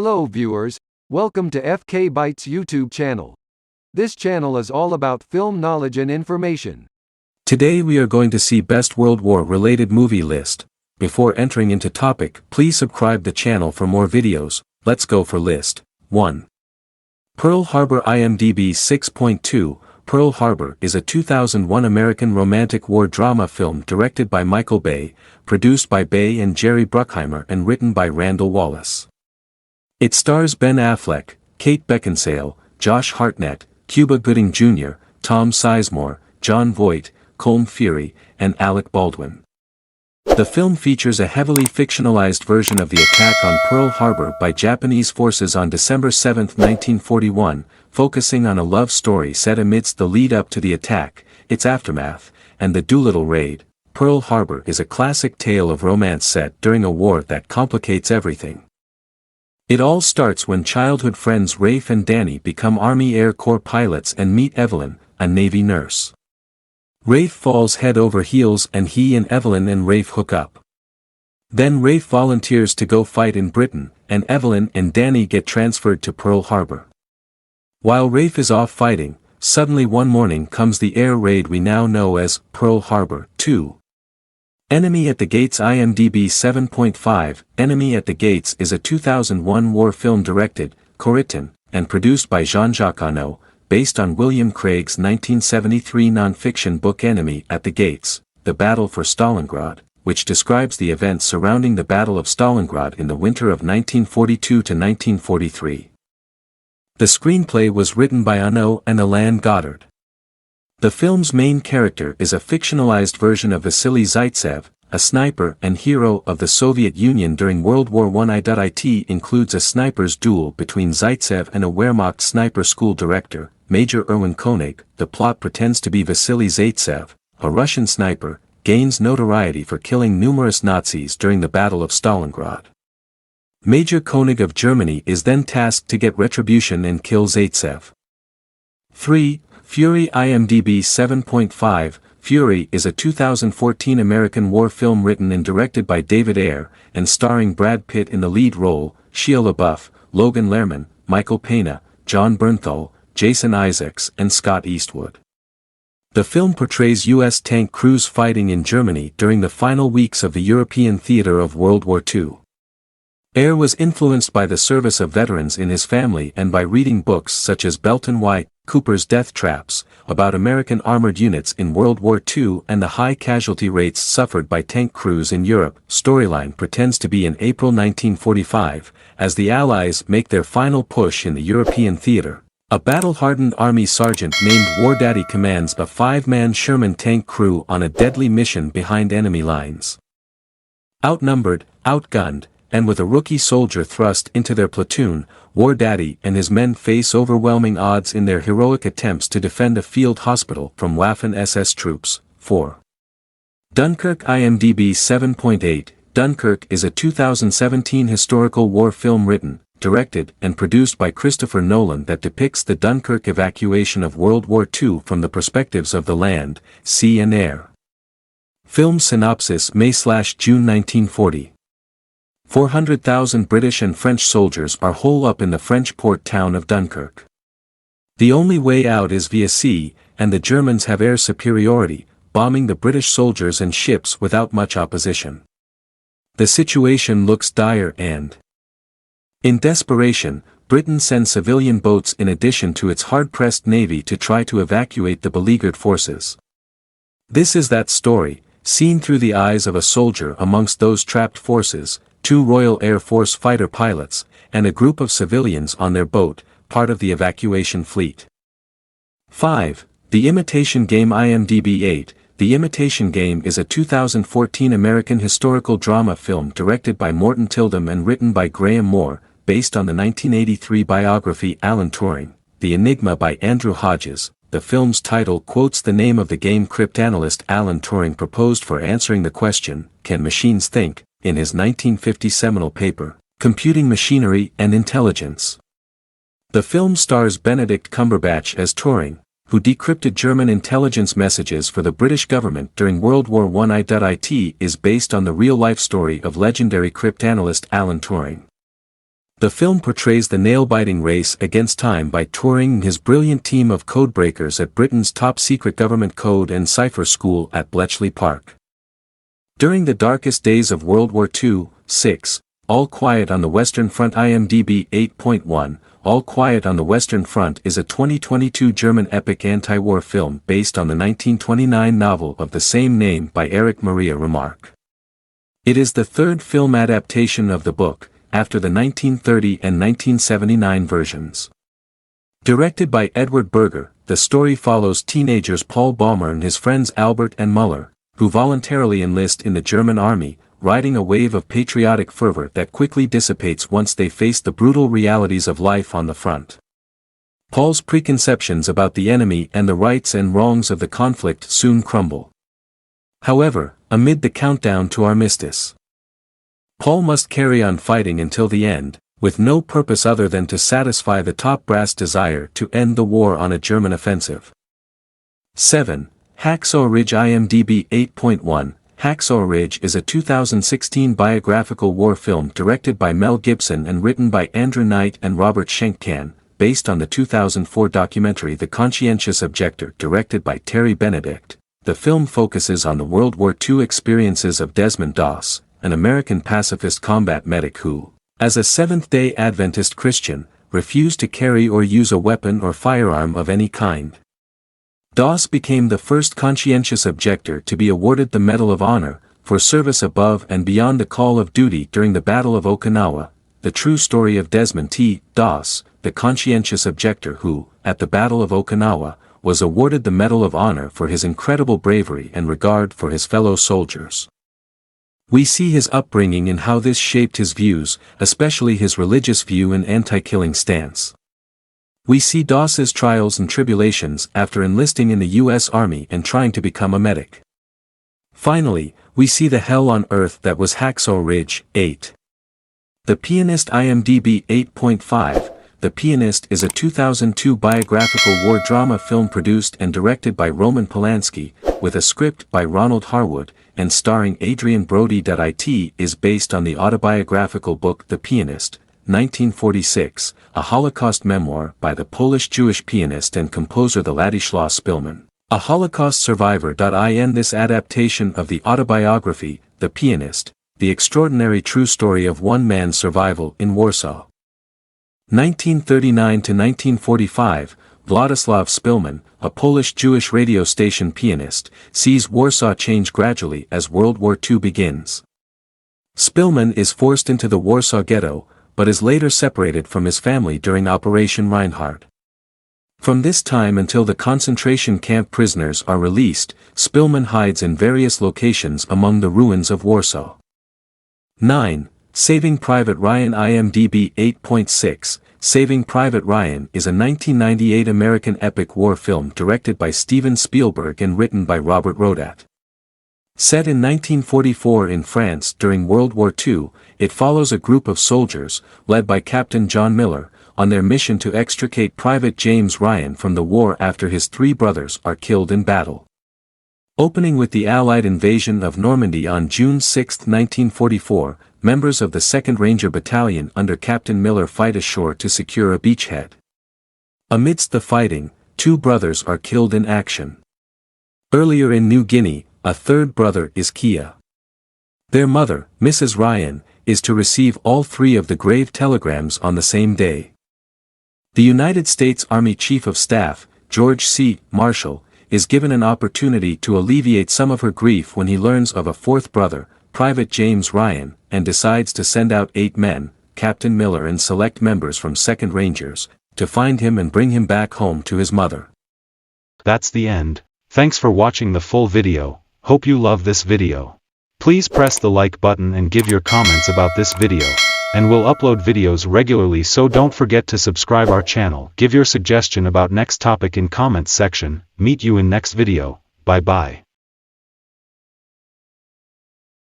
Hello viewers, welcome to FK BYTES YouTube channel. This channel is all about film knowledge and information. Today we are going to see best World War related movie list. Before entering into topic, please subscribe the channel for more videos. Let's go for list 1. Pearl Harbor. IMDb 6.2. Pearl Harbor is a 2001 American romantic war drama film directed by Michael Bay, produced by Bay and Jerry Bruckheimer and written by Randall Wallace. It stars Ben Affleck, Kate Beckinsale, Josh Hartnett, Cuba Gooding Jr., Tom Sizemore, Jon Voight, Colm Feore, and Alec Baldwin. The film features a heavily fictionalized version of the attack on Pearl Harbor by Japanese forces on December 7, 1941, focusing on a love story set amidst the lead-up to the attack, its aftermath, and the Doolittle raid. Pearl Harbor is a classic tale of romance set during a war that complicates everything. It all starts when childhood friends Rafe and Danny become Army Air Corps pilots and meet Evelyn, a Navy nurse. Rafe falls head over heels and he and Evelyn and Rafe hook up. Then Rafe volunteers to go fight in Britain, and Evelyn and Danny get transferred to Pearl Harbor. While Rafe is off fighting, suddenly one morning comes the air raid we now know as Pearl Harbor 2. Enemy at the Gates. IMDb 7.5. Enemy at the Gates is a 2001 war film directed, co-written, and produced by Jean-Jacques Annaud, based on William Craig's 1973 non-fiction book Enemy at the Gates, The Battle for Stalingrad, which describes the events surrounding the Battle of Stalingrad in the winter of 1942 to 1943. The screenplay was written by Annaud and Alain Goddard. The film's main character is a fictionalized version of Vasily Zaitsev, a sniper and hero of the Soviet Union during World War I. It includes a sniper's duel between Zaitsev and a Wehrmacht sniper school director, Major Erwin Koenig. The plot pretends to be Vasily Zaitsev, a Russian sniper, gains notoriety for killing numerous Nazis during the Battle of Stalingrad. Major Koenig of Germany is then tasked to get retribution and kill Zaitsev. 3. Fury. IMDb 7.5. Fury is a 2014 American war film written and directed by David Ayer, and starring Brad Pitt in the lead role, Shia LaBeouf, Logan Lerman, Michael Pena, John Bernthal, Jason Isaacs and Scott Eastwood. The film portrays U.S. tank crews fighting in Germany during the final weeks of the European theater of World War II. Ayer was influenced by the service of veterans in his family and by reading books such as Belton White, Cooper's Death Traps, about American armored units in World War II and the high casualty rates suffered by tank crews in Europe. Storyline pretends to be in April 1945, as the Allies make their final push in the European theater. A battle-hardened Army sergeant named War Daddy commands a 5-man Sherman tank crew on a deadly mission behind enemy lines. Outnumbered, outgunned, and with a rookie soldier thrust into their platoon, War Daddy and his men face overwhelming odds in their heroic attempts to defend a field hospital from Waffen-SS troops. 4. Dunkirk. IMDb 7.8. Dunkirk is a 2017 historical war film written, directed, and produced by Christopher Nolan that depicts the Dunkirk evacuation of World War II from the perspectives of the land, sea and air. Film synopsis. May/June 1940. 400,000 British and French soldiers are holed up in the French port town of Dunkirk. The only way out is via sea, and the Germans have air superiority, bombing the British soldiers and ships without much opposition. The situation looks dire and, in desperation, Britain sends civilian boats in addition to its hard-pressed navy to try to evacuate the beleaguered forces. This is that story, seen through the eyes of a soldier amongst those trapped forces, 2 Royal Air Force fighter pilots, and a group of civilians on their boat, part of the evacuation fleet. 5. The Imitation Game. IMDb 8. The Imitation Game is a 2014 American historical drama film directed by Morton Tildum and written by Graham Moore, based on the 1983 biography Alan Turing, The Enigma by Andrew Hodges. The film's title quotes the name of the game cryptanalyst Alan Turing proposed for answering the question, "Can machines think?" in his 1950 seminal paper, Computing Machinery and Intelligence. The film stars Benedict Cumberbatch as Turing, who decrypted German intelligence messages for the British government during World War I. It is based on the real-life story of legendary cryptanalyst Alan Turing. The film portrays the nail-biting race against time by touring his brilliant team of codebreakers at Britain's top-secret government code and cipher school at Bletchley Park. During the darkest days of World War II, 6, All Quiet on the Western Front. IMDb 8.1, All Quiet on the Western Front is a 2022 German epic anti-war film based on the 1929 novel of the same name by Erich Maria Remarque. It is the third film adaptation of the book, after the 1930 and 1979 versions. Directed by Edward Berger, the story follows teenagers Paul Baumer and his friends Albert and Muller, who voluntarily enlist in the German army, riding a wave of patriotic fervor that quickly dissipates once they face the brutal realities of life on the front. Paul's preconceptions about the enemy and the rights and wrongs of the conflict soon crumble. However, amid the countdown to armistice, Paul must carry on fighting until the end, with no purpose other than to satisfy the top brass desire to end the war on a German offensive. 7. Hacksaw Ridge. IMDb 8.1, Hacksaw Ridge is a 2016 biographical war film directed by Mel Gibson and written by Andrew Knight and Robert Schenkkan, based on the 2004 documentary The Conscientious Objector directed by Terry Benedict. The film focuses on the World War II experiences of Desmond Doss, an American pacifist combat medic who, as a Seventh-day Adventist Christian, refused to carry or use a weapon or firearm of any kind. Doss became the first conscientious objector to be awarded the Medal of Honor, for service above and beyond the call of duty during the Battle of Okinawa, the true story of Desmond T. Doss, the conscientious objector who, at the Battle of Okinawa, was awarded the Medal of Honor for his incredible bravery and regard for his fellow soldiers. We see his upbringing and how this shaped his views, especially his religious view and anti-killing stance. We see Doss's trials and tribulations after enlisting in the U.S. Army and trying to become a medic. Finally, we see the hell on earth that was Hacksaw Ridge. 8. The Pianist. IMDb 8.5, The Pianist is a 2002 biographical war drama film produced and directed by Roman Polanski, with a script by Ronald Harwood, and starring Adrian Brody. It is based on the autobiographical book The Pianist, 1946, a Holocaust memoir by the Polish Jewish pianist and composer Ladislaw Spillman, a Holocaust survivor. In this adaptation of the autobiography, The Pianist, the extraordinary true story of one man's survival in Warsaw. 1939 to 1945, Władysław Spillman, a Polish Jewish radio station pianist, sees Warsaw change gradually as World War II begins. Spillman is forced into the Warsaw Ghetto, but is later separated from his family during Operation Reinhardt. From this time until the concentration camp prisoners are released, Spillman hides in various locations among the ruins of Warsaw. 9. Saving Private Ryan. IMDb 8.6, Saving Private Ryan is a 1998 American epic war film directed by Steven Spielberg and written by Robert Rodat. Set in 1944 in France during World War II, it follows a group of soldiers, led by Captain John Miller, on their mission to extricate Private James Ryan from the war after his three brothers are killed in battle. Opening with the Allied invasion of Normandy on June 6, 1944, members of the 2nd Ranger Battalion under Captain Miller fight ashore to secure a beachhead. Amidst the fighting, two brothers are killed in action. Earlier in New Guinea, a third brother is Kia. Their mother, Mrs. Ryan, is to receive all three of the grave telegrams on the same day. The United States Army Chief of Staff, George C. Marshall, is given an opportunity to alleviate some of her grief when he learns of a fourth brother, Private James Ryan, and decides to send out 8 men, Captain Miller and select members from 2nd Rangers, to find him and bring him back home to his mother. That's the end. Thanks for watching the full video. Hope you love this video. Please press the like button and give your comments about this video, and we'll upload videos regularly, so don't forget to subscribe our channel. Give your suggestion about next topic in comments section. Meet you in next video. Bye bye.